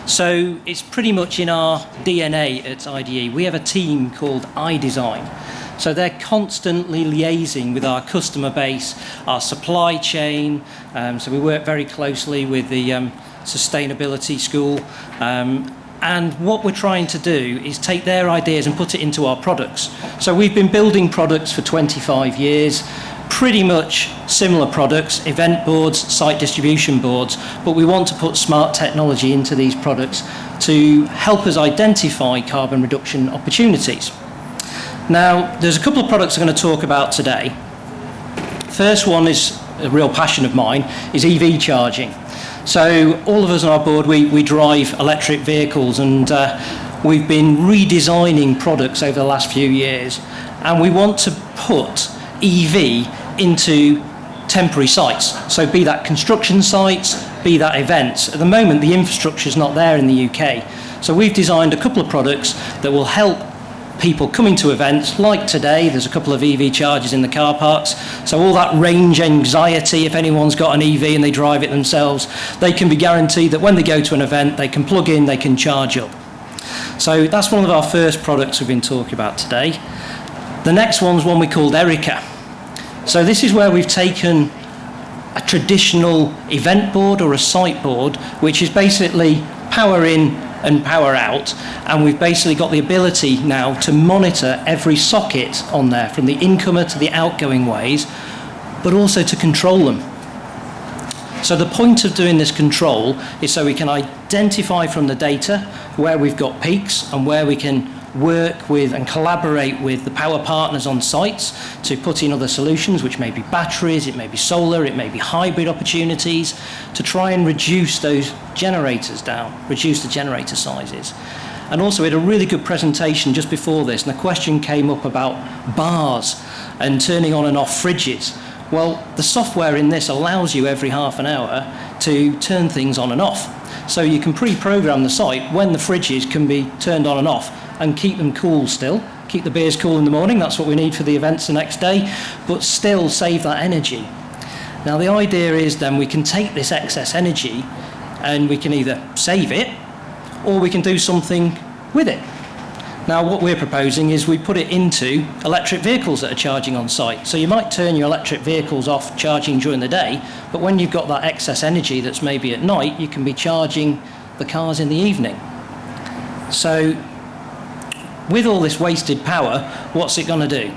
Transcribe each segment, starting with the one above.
So it's pretty much in our DNA at IDE. We have a team called iDesign. So they're constantly liaising with our customer base, our supply chain. So we work very closely with the sustainability school. And what we're trying to do is take their ideas and put it into our products. So we've been building products for 25 years, pretty much similar products, event boards, site distribution boards, but we want to put smart technology into these products to help us identify carbon reduction opportunities. Now, there's a couple of products I'm going to talk about today. First one is a real passion of mine, is EV charging. So all of us on our board, we drive electric vehicles, and we've been redesigning products over the last few years, and we want to put EV into temporary sites. So be that construction sites, be that events. At the moment, the infrastructure is not there in the UK. So we've designed a couple of products that will help people coming to events like today. There's a couple of EV chargers in the car parks, so all that range anxiety, if anyone's got an EV and they drive it themselves, they can be guaranteed that when they go to an event they can plug in, they can charge up. So that's one of our first products we've been talking about today. The next one's one we called Erica. So this is where we've taken a traditional event board or a site board, which is basically power in and power out, and we've basically got the ability now to monitor every socket on there, from the incomer to the outgoing ways, but also to control them. So the point of doing this control is so we can identify from the data where we've got peaks and where we can work with and collaborate with the power partners on sites to put in other solutions, which may be batteries, it may be solar, it may be hybrid opportunities, to try and reduce those generators down, reduce the generator sizes. And also we had a really good presentation just before this, and a question came up about bars and turning on and off fridges. Well, the software in this allows you every half an hour to turn things on and off. So you can pre-program the site when the fridges can be turned on and off, and keep them cool still, keep the beers cool in the morning, that's what we need for the events the next day, but still save that energy. Now the idea is then we can take this excess energy and we can either save it or we can do something with it. Now what we're proposing is we put it into electric vehicles that are charging on site. So you might turn your electric vehicles off charging during the day, but when you've got that excess energy that's maybe at night, you can be charging the cars in the evening. So with all this wasted power, what's it going to do?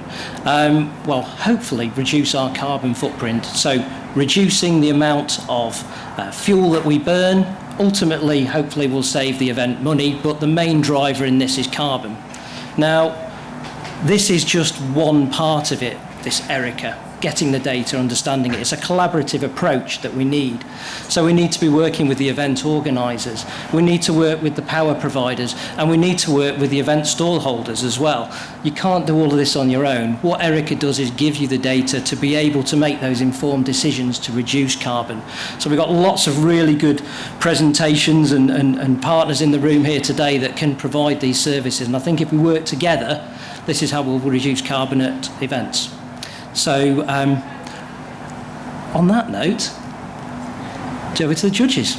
Well, hopefully reduce our carbon footprint. So reducing the amount of fuel that we burn, ultimately, hopefully will save the event money, but the main driver in this is carbon. Now, this is just one part of it, this Erica, getting the data, understanding it. It's a collaborative approach that we need. So we need to be working with the event organisers, we need to work with the power providers, and we need to work with the event stall holders as well. You can't do all of this on your own. What Erica does is give you the data to be able to make those informed decisions to reduce carbon. So we've got lots of really good presentations and partners in the room here today that can provide these services, and I think if we work together, this is how we'll reduce carbon at events. So, on that note, over to the judges.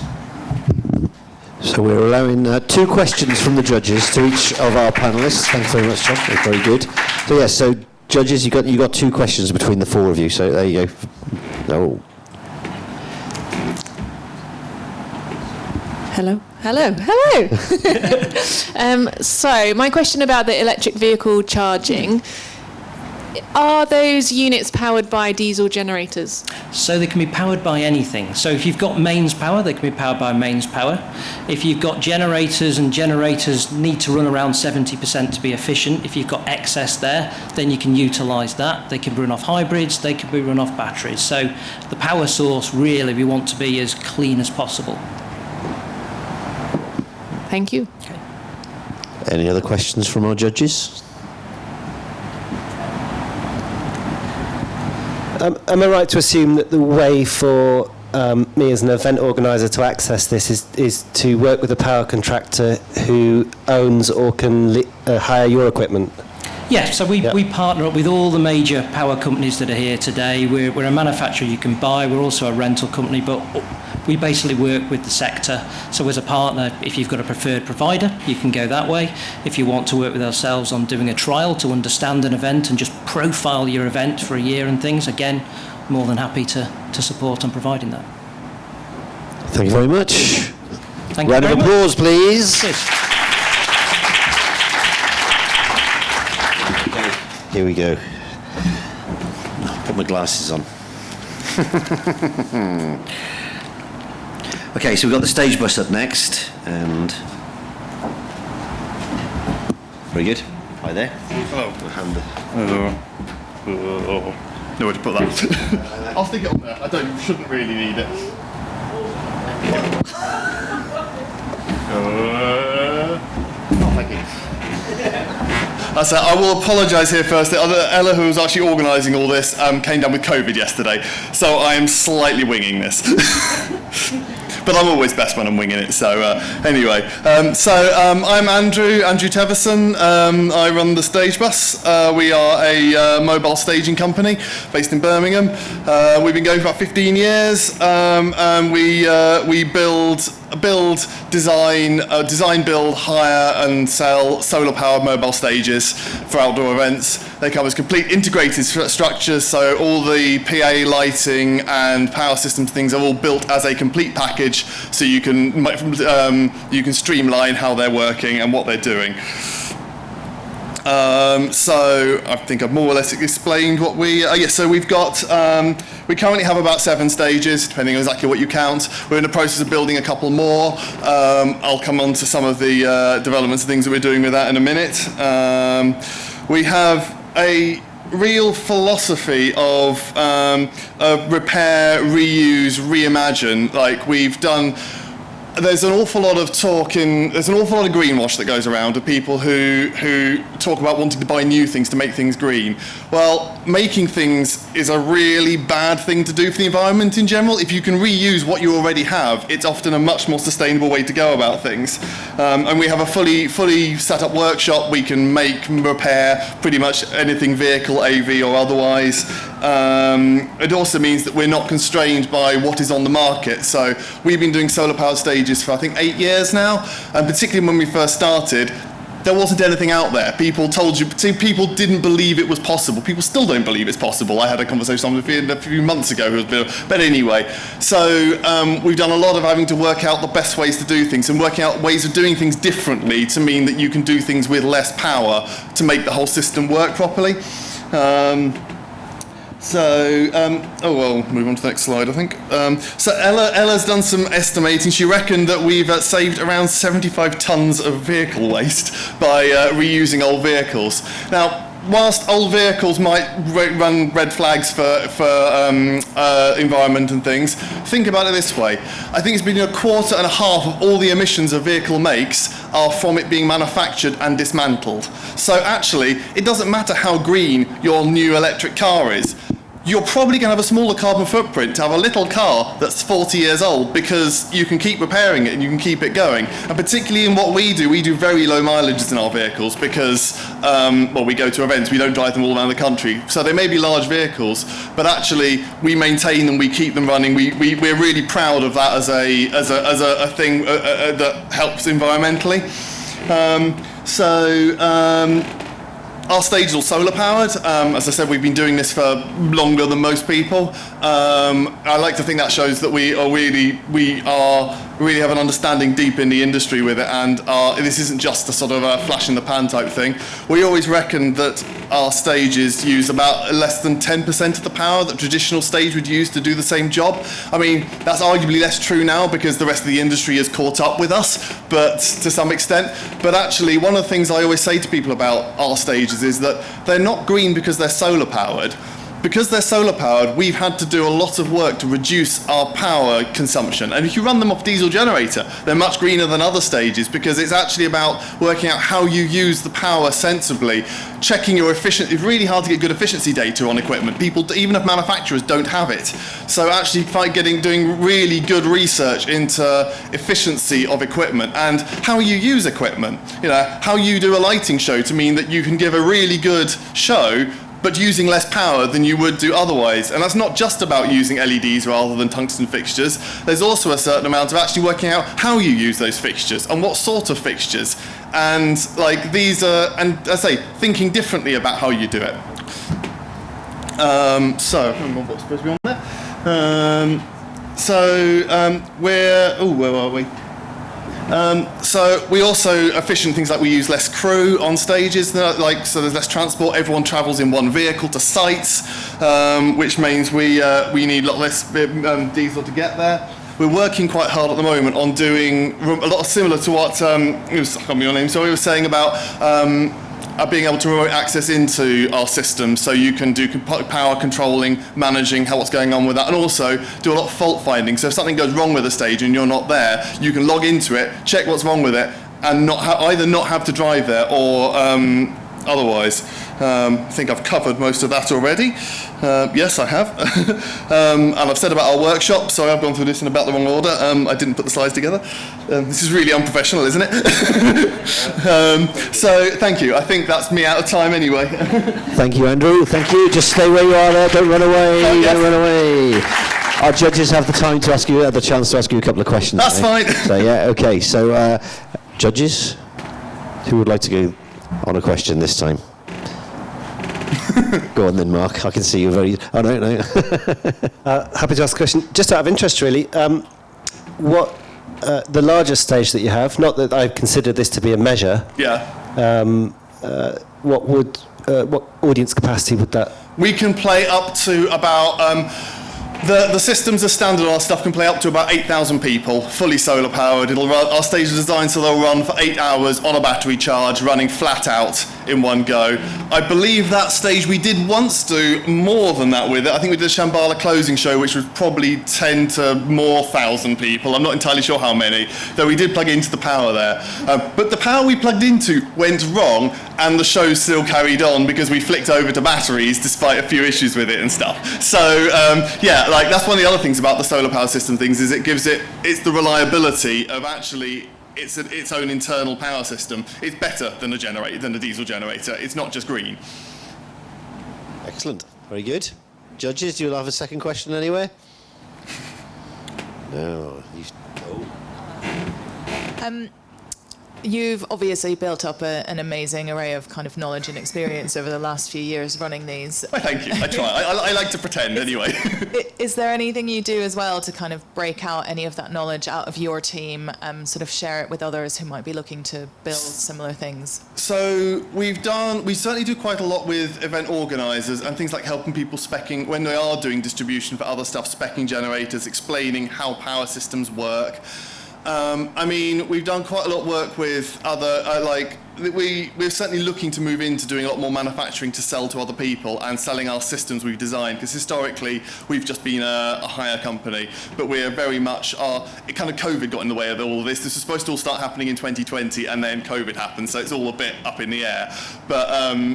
So we're allowing 2 questions from the judges to each of our panellists. Thanks very much, John. That's very good. So yes, so judges, you got 2 questions between the 4 of you. So there you go. Oh. Hello. So my question about the electric vehicle charging. Are those units powered by diesel generators? So they can be powered by anything. So if you've got mains power, they can be powered by mains power. If you've got generators and generators need to run around 70% to be efficient, if you've got excess there, then you can utilise that. They can run off hybrids, they can be run off batteries. So the power source, really, we want to be as clean as possible. Thank you. Okay. Any other questions from our judges? Am I right to assume that the way for me as an event organiser to access this is to work with a power contractor who owns or can hire your equipment? Yeah, so we partner up with all the major power companies that are here today. We're a manufacturer you can buy. We're also a rental company, but We basically work with the sector. So as a partner, if you've got a preferred provider, you can go that way. If you want to work with ourselves on doing a trial to understand an event and just profile your event for a year and things, again, more than happy to support on providing that. Thank you very much. Thank you Round of very much. applause, please. Cheers. Here we go. Put my glasses on. Okay, so we've got the stage bus up next, and very good. Hi there. Hello. Nowhere to put that. I'll stick it on there. Shouldn't really need it. Thank you. I will apologise here first. Ella, who was actually organising all this, came down with COVID yesterday, so I am slightly winging this. But I'm always best when I'm winging it. So anyway, I'm Andrew Teverson. I run the stage bus. We are a mobile staging company based in Birmingham. We've been going for about 15 years. We design, build, hire and sell solar-powered mobile stages for outdoor events. They come as complete integrated structures, so all the PA lighting and power systems things are all built as a complete package, so you can streamline how they're working and what they're doing. So I think I've more or less explained what so we've got, we currently have about 7 stages, depending on exactly what you count. We're in the process of building a couple more. I'll come on to some of the developments and things that we're doing with that in a minute. We have a real philosophy of repair, reuse, reimagine. Like we've done. There's an awful lot of there's an awful lot of greenwash that goes around of people who talk about wanting to buy new things to make things green. Well, making things is a really bad thing to do for the environment in general. If you can reuse what you already have, it's often a much more sustainable way to go about things. And we have a fully set up workshop. We can make and repair pretty much anything vehicle, AV or otherwise. It also means that we're not constrained by what is on the market. So we've been doing solar powered stages for I think 8 years now, and particularly when we first started, there wasn't anything out there. People didn't believe it was possible. People still don't believe it's possible. I had a conversation with a few months ago but anyway. So we've done a lot of having to work out the best ways to do things and working out ways of doing things differently to mean that you can do things with less power to make the whole system work properly. We'll move on to the next slide, I think. So Ella's done some estimating. She reckoned that we've saved around 75 tonnes of vehicle waste by reusing old vehicles. Now, whilst old vehicles might run red flags for environment and things, think about it this way. I think it's been 1.25 of all the emissions a vehicle makes are from it being manufactured and dismantled. So actually, it doesn't matter how green your new electric car is. You're probably going to have a smaller carbon footprint to have a little car that's 40 years old, because you can keep repairing it and you can keep it going. And particularly in what we do very low mileages in our vehicles because, we go to events, we don't drive them all around the country. So they may be large vehicles, but actually we maintain them, we keep them running. We're really proud of that as a thing that helps environmentally. Our stage is all solar powered. As I said, we've been doing this for longer than most people. I like to think that shows that we really have an understanding deep in the industry with it, and this isn't just a sort of a flash in the pan type thing. We always reckoned that our stages use about less than 10% of the power that traditional stage would use to do the same job. I mean, that's arguably less true now because the rest of the industry has caught up with us, but to some extent. But actually, one of the things I always say to people about our stages is that they're not green because they're solar powered. Because they're solar powered, we've had to do a lot of work to reduce our power consumption. And if you run them off diesel generator, they're much greener than other stages because it's actually about working out how you use the power sensibly, checking your efficiency. It's really hard to get good efficiency data on equipment. People, even if manufacturers don't have it. So actually doing really good research into efficiency of equipment and how you use equipment. How you do a lighting show to mean that you can give a really good show but using less power than you would do otherwise. And that's not just about using LEDs rather than tungsten fixtures. There's also a certain amount of actually working out how you use those fixtures and what sort of fixtures. And like these are, and as I say, thinking differently about how you do it. So, I don't remember what's supposed to be on there. Where are we? So we also efficient things like we use less crew on stages, so there's less transport. Everyone travels in one vehicle to sites, which means we need a lot less diesel to get there. We're working quite hard at the moment on doing a lot similar to what I can't remember your name. So we were saying about being able to remote access into our system, so you can do power controlling, managing what's going on with that, and also do a lot of fault finding. So if something goes wrong with a stage and you're not there, you can log into it, check what's wrong with it, and either not have to drive there or otherwise. I think I've covered most of that already. Yes, I have. And I've said about our workshop, so I've gone through this in about the wrong order. I didn't put the slides together. This is really unprofessional, isn't it? So thank you. I think that's me out of time anyway. Thank you, Andrew. Thank you. Just stay where you are there. Don't run away. Yes. Don't run away. Our judges have the chance to ask you a couple of questions. That's fine. So yeah, okay. So judges, who would like to go on a question this time? Go on then, Mark. I can see you very... Oh, no. Happy to ask a question. Just out of interest, really, what the largest stage that you have, not that I consider this to be a measure, what audience capacity would that... We can play up to about... The systems are standard. Our stuff can play up to about 8,000 people, fully solar powered. It'll run. Our stage is designed so they'll run for 8 hours on a battery charge, running flat out in one go. I believe that stage we did once do more than that with it. I think we did a Shambhala closing show, which was probably 10 to more thousand people. I'm not entirely sure how many, though we did plug into the power there. But the power we plugged into went wrong, and the show still carried on because we flicked over to batteries despite a few issues with it and stuff. So like that's one of the other things about the solar power system things is it's the reliability of actually its own internal power system. It's better than a diesel generator. It's not just green. Excellent. Very good. Judges, do you have a second question anywhere? No. You've obviously built up an amazing array of kind of knowledge and experience over the last few years running these. Well, thank you. I try. I like to pretend anyway. Is there anything you do as well to kind of break out any of that knowledge out of your team, sort of share it with others who might be looking to build similar things? So we certainly do quite a lot with event organisers and things like helping people specking, when they are doing distribution for other stuff, specking generators, explaining how power systems work. I mean, we've done quite a lot of work with other, we're certainly looking to move into doing a lot more manufacturing to sell to other people and selling our systems we've designed, because historically we've just been a hire company, but we're very much COVID got in the way of all of this. This was supposed to all start happening in 2020 and then COVID happened, so it's all a bit up in the air. But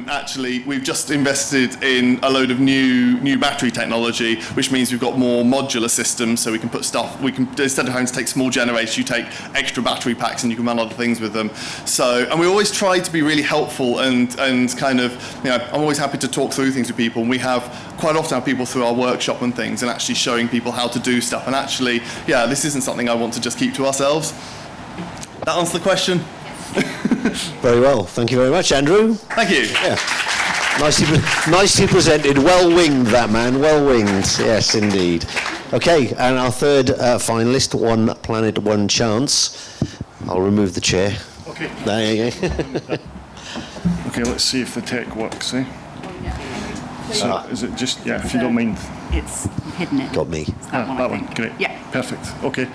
actually we've just invested in a load of new battery technology, which means we've got more modular systems, so we can put stuff, instead of having to take small generators, you take extra battery packs and you can run other things with them. So, and we always try to be really helpful and kind of, I'm always happy to talk through things with people, and we have quite often have people through our workshop and things and actually showing people how to do stuff, and actually, this isn't something I want to just keep to ourselves. That answers the question? Very well. Thank you very much, Andrew. Thank you. Yeah. Nicely presented. Well winged, that man. Well winged. Yes, indeed. Okay, and our third finalist, One Planet, One Chance. I'll remove the chair. Okay. There you go. Okay, let's see if the tech works, eh? Oh, yeah. So, is it just, if you don't mind. It's hidden it. Got me. It's that one, I that think. one, great. Yeah. Perfect, okay.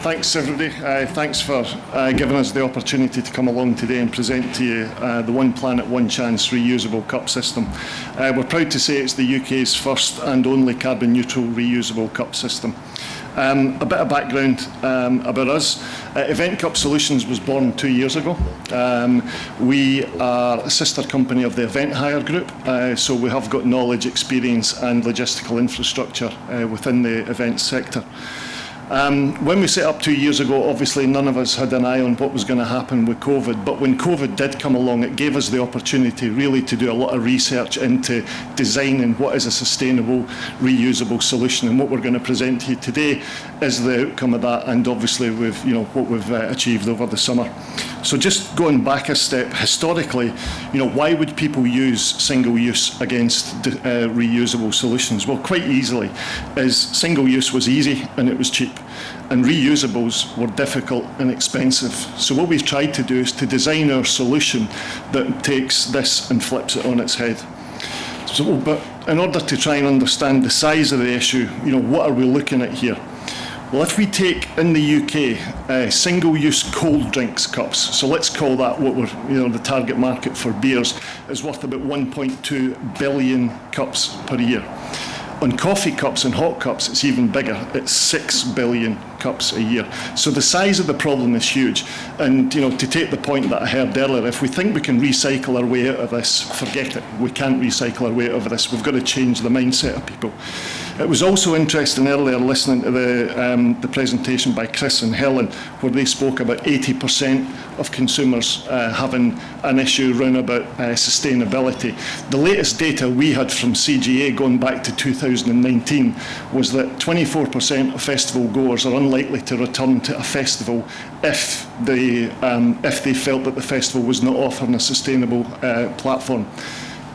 Thanks, everybody. Thanks for giving us the opportunity to come along today and present to you the One Planet, One Chance reusable cup system. We're proud to say it's the UK's first and only carbon neutral reusable cup system. A bit of background about us. Event Cup Solutions was born 2 years ago. We are a sister company of the Event Hire Group, so we have got knowledge, experience and logistical infrastructure within the events sector. When we set up 2 years ago, obviously none of us had an eye on what was going to happen with COVID, but when COVID did come along, it gave us the opportunity really to do a lot of research into designing what is a sustainable, reusable solution. And what we're going to present to you today is the outcome of that, and obviously with what we've achieved over the summer. So just going back a step, historically, why would people use single-use against reusable solutions? Well, quite easily, as single-use was easy and it was cheap, and reusables were difficult and expensive. So what we've tried to do is to design our solution that takes this and flips it on its head. So, but in order to try and understand the size of the issue, what are we looking at here? Well, if we take in the UK single-use cold drinks cups, so let's call that what we're, the target market for beers is worth about 1.2 billion cups per year. On coffee cups and hot cups, it's even bigger. It's 6 billion cups a year. So the size of the problem is huge. And to take the point that I heard earlier, if we think we can recycle our way out of this, forget it. We can't recycle our way out of this. We've got to change the mindset of people. It was also interesting earlier listening to the presentation by Chris and Helen, where they spoke about 80% of consumers having an issue around about sustainability. The latest data we had from CGA going back to 2019 was that 24% of festival goers are unlikely to return to a festival if they felt that the festival was not offering a sustainable platform.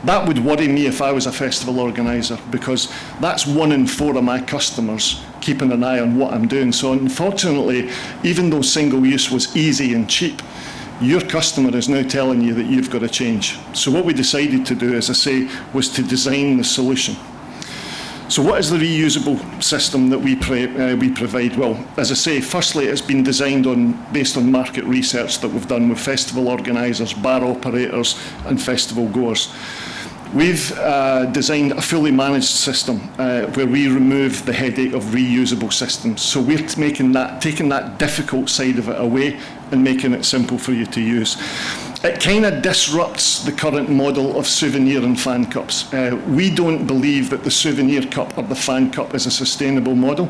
That would worry me if I was a festival organiser, because that's 1 in 4 of my customers keeping an eye on what I'm doing. So unfortunately, even though single use was easy and cheap, your customer is now telling you that you've got to change. So what we decided to do, as I say, was to design the solution. So what is the reusable system that we provide? Well, as I say, firstly, it's been designed based on market research that we've done with festival organisers, bar operators and festival goers. We've designed a fully managed system where we remove the headache of reusable systems. So we're taking that difficult side of it away and making it simple for you to use. It kind of disrupts the current model of souvenir and fan cups. We don't believe that the souvenir cup or the fan cup is a sustainable model,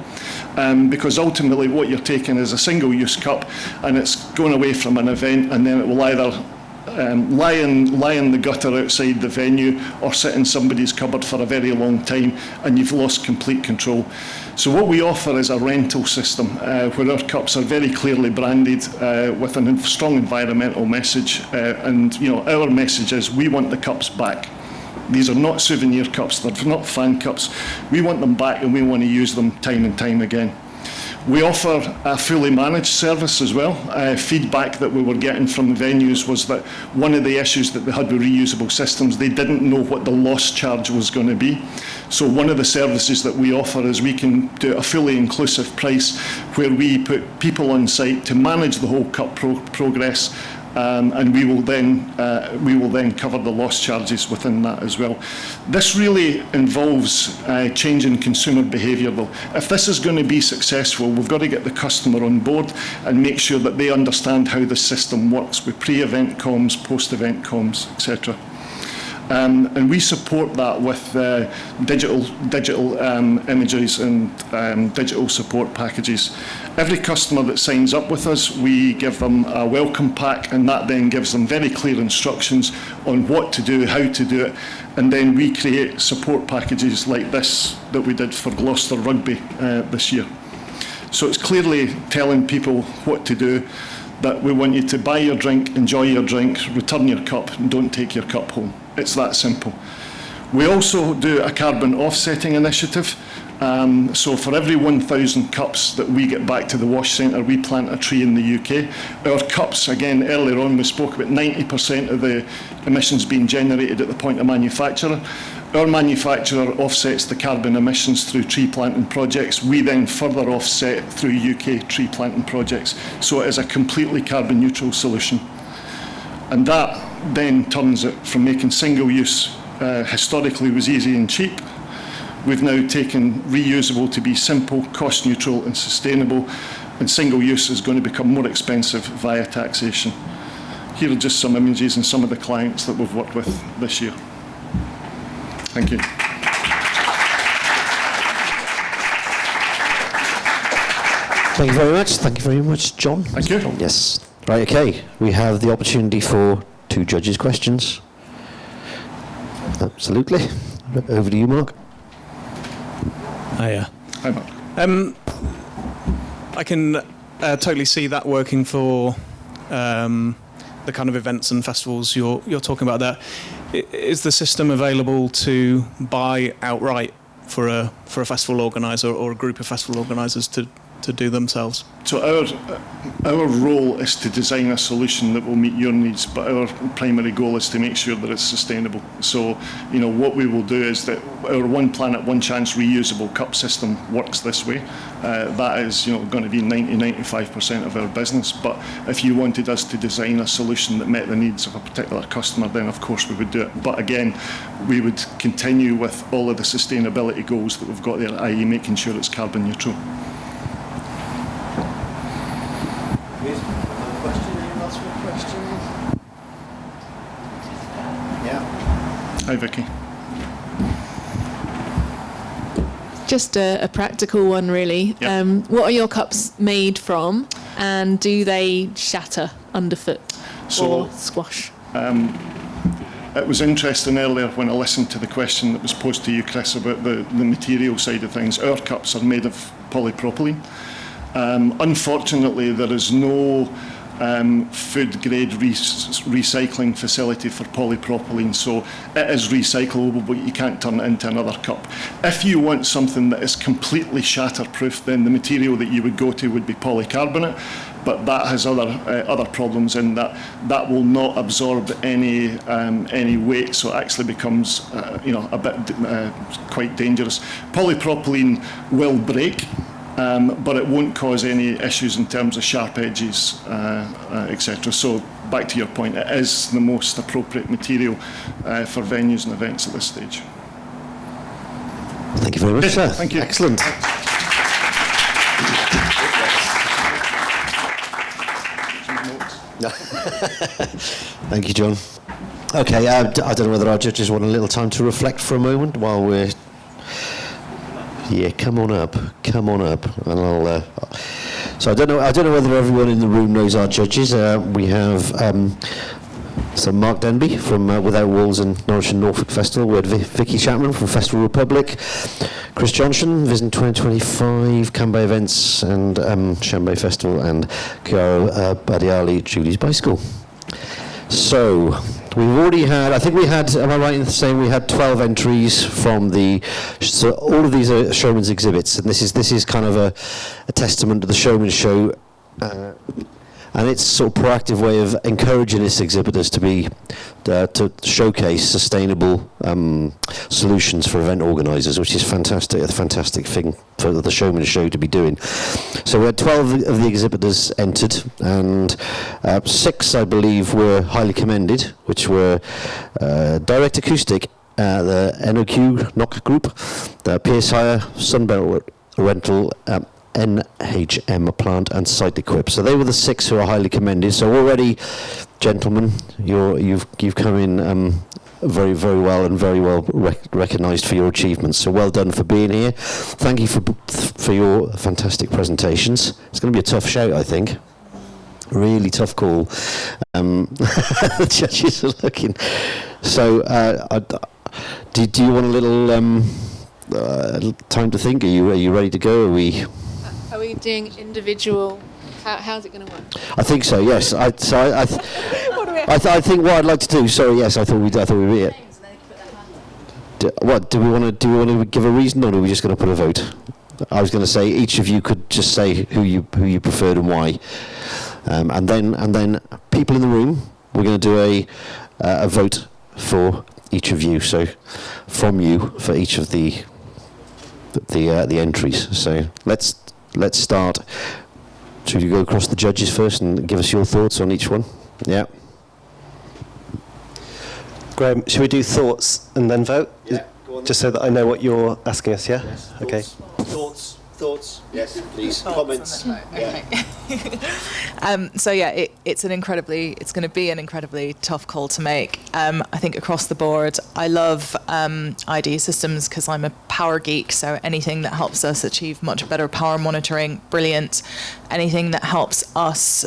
because ultimately what you're taking is a single-use cup and it's going away from an event, and then it will either lie in the gutter outside the venue or sit in somebody's cupboard for a very long time, and you've lost complete control. So what we offer is a rental system where our cups are very clearly branded with a strong environmental message, and our message is we want the cups back. These are not souvenir cups, they're not fan cups. We want them back and we want to use them time and time again. We offer a fully managed service as well. Feedback that we were getting from the venues was that one of the issues that they had with reusable systems, they didn't know what the loss charge was going to be. So one of the services that we offer is we can do a fully inclusive price where we put people on site to manage the whole cup progress, and we will then cover the loss charges within that as well. This really involves changing consumer behaviour though. If this is going to be successful, we've got to get the customer on board and make sure that they understand how the system works with pre-event comms, post-event comms, etc. And we support that with digital images and digital support packages. Every customer that signs up with us, we give them a welcome pack, and that then gives them very clear instructions on what to do, how to do it, and then we create support packages like this that we did for Gloucester Rugby this year. So it's clearly telling people what to do, that we want you to buy your drink, enjoy your drink, return your cup, and don't take your cup home. It's that simple. We also do a carbon offsetting initiative. So for every 1,000 cups that we get back to the wash centre, we plant a tree in the UK. Our cups, again, earlier on we spoke about 90% of the emissions being generated at the point of manufacture. Our manufacturer offsets the carbon emissions through tree planting projects. We then further offset through UK tree planting projects. So it is a completely carbon neutral solution. And that then turns it from making single use historically was easy and cheap. We've now taken reusable to be simple, cost neutral and sustainable, and single use is going to become more expensive via taxation. Here are just some images and some of the clients that we've worked with this year. Thank you. Thank you very much. Thank you very much, John. Thank you. Yes. Right, okay. We have the opportunity for 2 judges' questions. Absolutely. Over to you, Mark. Hiya. Hi, Mark. I can totally see that working for the kind of events and festivals you're talking about there. Is the system available to buy outright for a festival organizer or a group of festival organizers to do themselves? So our role is to design a solution that will meet your needs, but our primary goal is to make sure that it's sustainable. So, what we will do is that our One Planet, One Chance reusable cup system works this way. That is, going to be 95% of our business. But if you wanted us to design a solution that met the needs of a particular customer, then of course we would do it. But again, we would continue with all of the sustainability goals that we've got there, i.e. making sure it's carbon neutral. Hi, Vicky. Just a practical one, really. Yeah. What are your cups made from, and do they shatter underfoot or squash? It was interesting earlier when I listened to the question that was posed to you, Chris, about the material side of things. Our cups are made of polypropylene. Unfortunately, there is no food-grade recycling facility for polypropylene, so it is recyclable, but you can't turn it into another cup. If you want something that is completely shatterproof, then the material that you would go to would be polycarbonate, but that has other problems in that will not absorb any weight, so it actually becomes a bit quite dangerous. Polypropylene will break. But it won't cause any issues in terms of sharp edges, etc. So back to your point, it is the most appropriate material for venues and events at this stage. Thank you very much, sir. Thank you. Excellent. Thank you, John. Okay, I don't know whether our judges want a little time to reflect for a moment while we're... Yeah, come on up, and I'll. So I don't know whether everyone in the room knows our judges. We have so Mark Denby from Without Walls and Norwich and Norfolk Festival. We had Vicky Chapman from Festival Republic, Chris Johnson, Vision 2025, Cambay Events and Chambay Festival, and Chiara Badiali, Julie's Bicycle. So. We've already had, I think we had, am I right in saying we had 12 entries from so all of these are Showman's exhibits, and this is kind of a testament to the Showman show, and it's sort of proactive way of encouraging its exhibitors to showcase sustainable solutions for event organisers, which is fantastic, a fantastic thing for the Showman show to be doing. So we had 12 of the exhibitors entered, and 6, I believe, were highly commended, which were Direct Acoustic, the NOQ Knock Group, the Pierce Hire, Sunbelt Rental, NHM Plant and Site Equip. So they were the 6 who are highly commended. So already, gentlemen, you've come in very, very well and very well recognised for your achievements. So well done for being here. Thank you for your fantastic presentations. It's going to be a tough shout, I think. Really tough call. The judges are looking. So do you want a little time to think? Are you ready to go? Are we doing individual? How's it going to work? I think so. Yes. I think what I'd like to do. Sorry. Yes. I thought we'd be it. Do we want to give a reason, or are we just going to put a vote? I was going to say each of you could just say who you preferred and why, and then people in the room, we're going to do a vote for each of you. So from you for each of the entries. So let's start. Should you go across the judges first and give us your thoughts on each one? Yeah. Graham, should we do thoughts and then vote? Yeah, go on. Just so that I know what you're asking us, yeah? Yes, okay. Thoughts? Yes, please. Comments? Okay. So yeah, it's going to be an incredibly tough call to make. I think across the board, I love ID systems because I'm a power geek, so anything that helps us achieve much better power monitoring, brilliant. Anything that helps us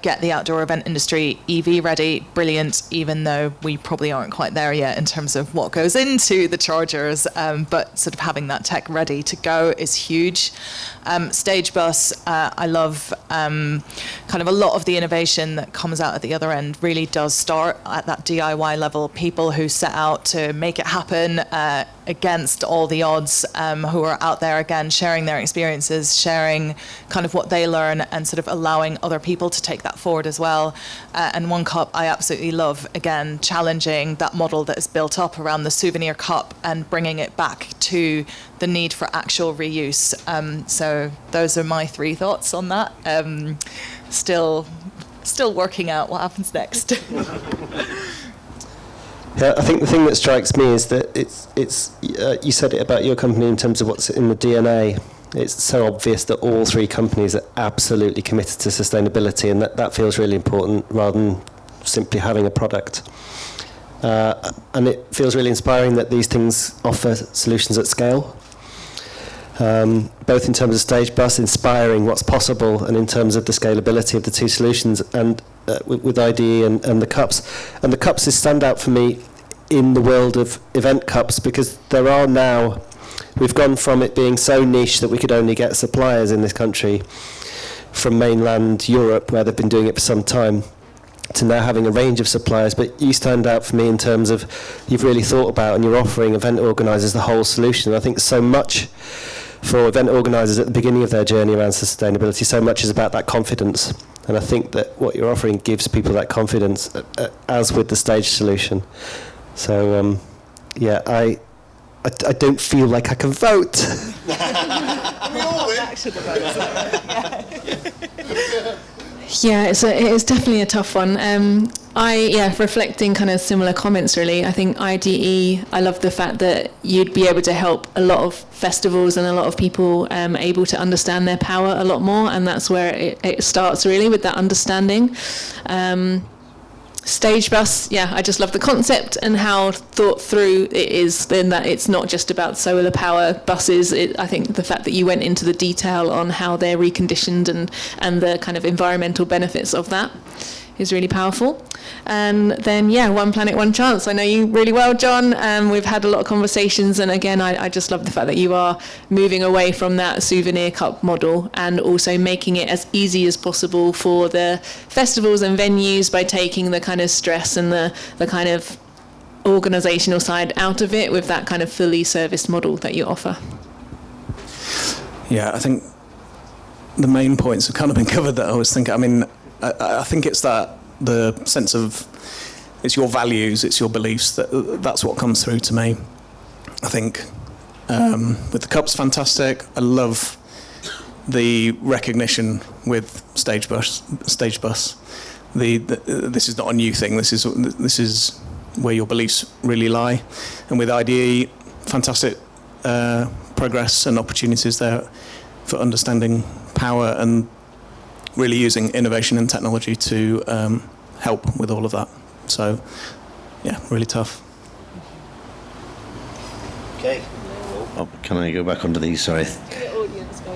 get the outdoor event industry EV ready, brilliant, even though we probably aren't quite there yet in terms of what goes into the chargers, but sort of having that tech ready to go is huge. Stage bus, I love kind of a lot of the innovation that comes out at the other end really does start at that DIY level. People who set out to make it happen against all the odds, who are out there again sharing their experiences, sharing kind of what they learn, and sort of allowing other people to take that forward as well. And One Cup I absolutely love, again, challenging that model that is built up around the souvenir cup and bringing it back to the need for actual reuse. So those are my 3 thoughts on that. Still working out what happens next. Yeah, I think the thing that strikes me is that it's you said it about your company in terms of what's in the DNA. It's so obvious that all 3 companies are absolutely committed to sustainability, and that feels really important rather than simply having a product. And it feels really inspiring that these things offer solutions at scale, both in terms of Stage Bus, inspiring what's possible, and in terms of the scalability of the 2 solutions, and with IDE and the cups. And the cups is standout for me in the world of event cups, because there are now, we've gone from it being so niche that we could only get suppliers in this country from mainland Europe, where they've been doing it for some time, to now having a range of suppliers. But you stand out for me in terms of you've really thought about, and you're offering event organisers the whole solution. I think so much for event organisers at the beginning of their journey around sustainability, so much is about that confidence. And I think that what you're offering gives people that confidence, as with the Stage solution. So, yeah, I don't feel like I can vote. Yeah, it is definitely a tough one. Reflecting kind of similar comments really. I think IDE, I love the fact that you'd be able to help a lot of festivals and a lot of people able to understand their power a lot more, and that's where it starts really, with that understanding. Stage Bus, I just love the concept and how thought through it is, then that it's not just about solar power buses. I think the fact that you went into the detail on how they're reconditioned and the kind of environmental benefits of that is really powerful. And then, One Planet, One Chance. I know you really well, John. We've had a lot of conversations, and again, I just love the fact that you are moving away from that souvenir cup model and also making it as easy as possible for the festivals and venues by taking the kind of stress and the kind of organisational side out of it with that kind of fully serviced model that you offer. Yeah, I think the main points have kind of been covered that I was thinking. I mean, I think it's that the sense of it's your values, it's your beliefs, that's what comes through to me. I think with the cups, fantastic. I love the recognition with Stage Bus. This is not a new thing. This is where your beliefs really lie. And with IDE, fantastic progress and opportunities there for understanding power and really using innovation and technology to help with all of that. So, really tough. Okay. Oh, can I go back onto these? Sorry.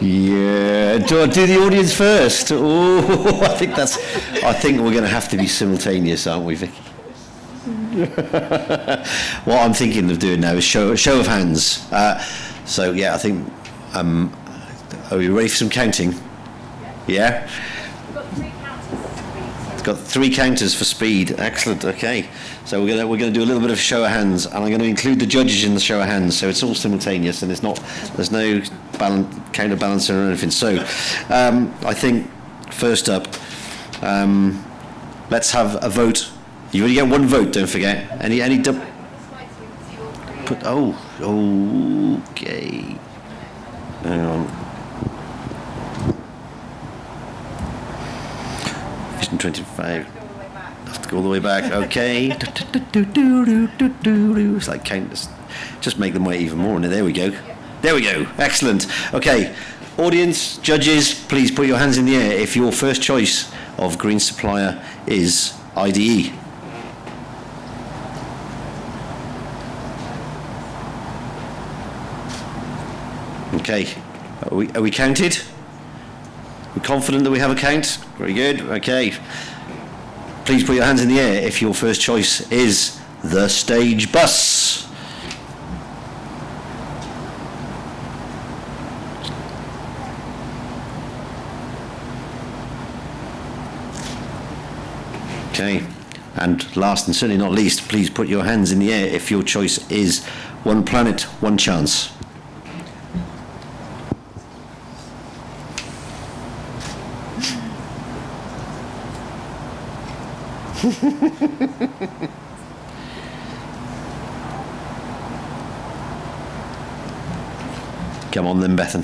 Yeah. Do I do the audience first? Oh, I think we're going to have to be simultaneous, aren't we, Vicky? What I'm thinking of doing now is show of hands. I think. Are we ready for some counting? Yeah. It's got 3 counters for speed. Excellent. Okay. So we're gonna do a little bit of show of hands, and I'm going to include the judges in the show of hands, so it's all simultaneous, and there's no counterbalancer or anything. So I think first up, let's have a vote. You only get 1 vote. Don't forget. Any okay. Hang on. Vision 25. Have to go all the way back. Okay. It's like count. Just make them wait even more. And there we go. There we go. Excellent. Okay. Audience, judges, please put your hands in the air if your first choice of green supplier is IDE. Okay. Are we counted? We're confident that we have a count? Very good. Okay. Please put your hands in the air if your first choice is the stage bus. Okay. And last and certainly not least, please put your hands in the air if your choice is One Planet, One Chance. Come on then, Bethan.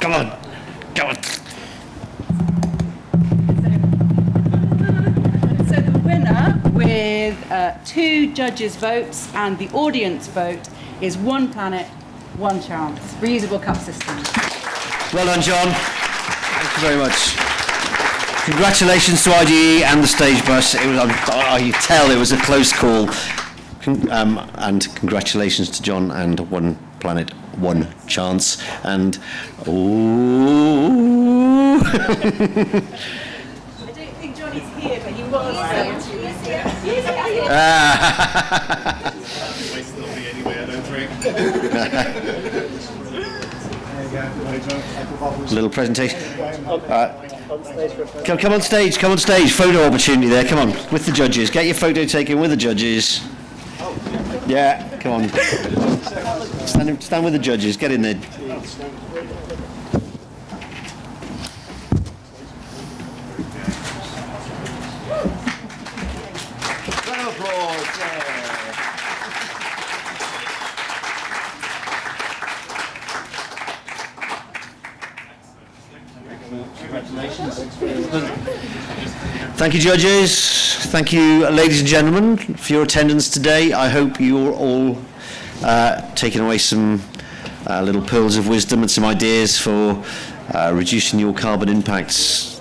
Come on. Come on. So the winner, with 2 judges' votes and the audience vote, is One Planet, One Chance. Reusable cup system. Well done, John. Thank you very much. Congratulations to IDE and the stage bus. It was, I tell it was a close call. And congratulations to John and One Planet, One Chance. And oh. I don't think Johnny's here, but he was. Little presentation. Come on stage, come on stage. Photo opportunity there, come on, with the judges. Get your photo taken with the judges. Yeah, come on. Stand with the judges, get in there. Round of applause. Congratulations. Thank you, judges. Thank you, ladies and gentlemen, for your attendance today. I hope you're all taking away some little pearls of wisdom and some ideas for reducing your carbon impacts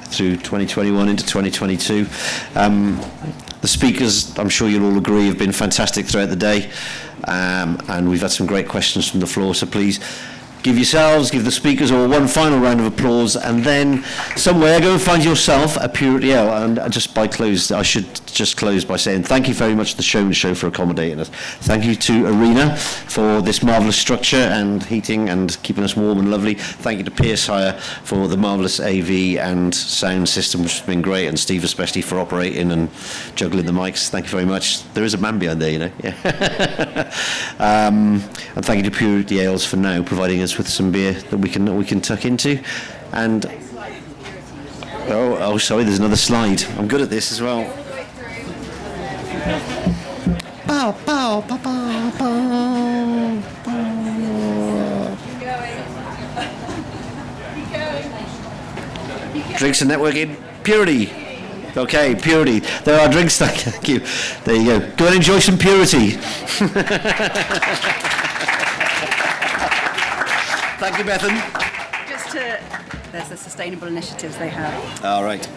through 2021 into 2022. The speakers, I'm sure you'll all agree, have been fantastic throughout the day, and we've had some great questions from the floor, so please give yourselves, give the speakers all one final round of applause, and then somewhere go and find yourself a Purity Ale. And just by close, I should just close by saying thank you very much to the Showman Show for accommodating us. Thank you to Arena for this marvellous structure and heating and keeping us warm and lovely. Thank you to Pierce Hire for the marvellous AV and sound system, which has been great, and Steve especially for operating and juggling the mics. Thank you very much. There is a man behind there, you know. Yeah. And thank you to Purity Ales for now providing us with some beer that we can tuck into. And oh sorry, there's another slide. I'm good at this as well. Bow, bow, bow, bow, bow, bow. Drinks and networking. Purity. Okay, Purity. There are drinks. Thank you. There you go. Go and enjoy some Purity. Thank you, Bethan. There's the sustainable initiatives they have. All right.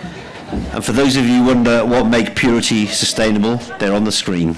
And for those of you who wonder what make Purity sustainable, they're on the screen.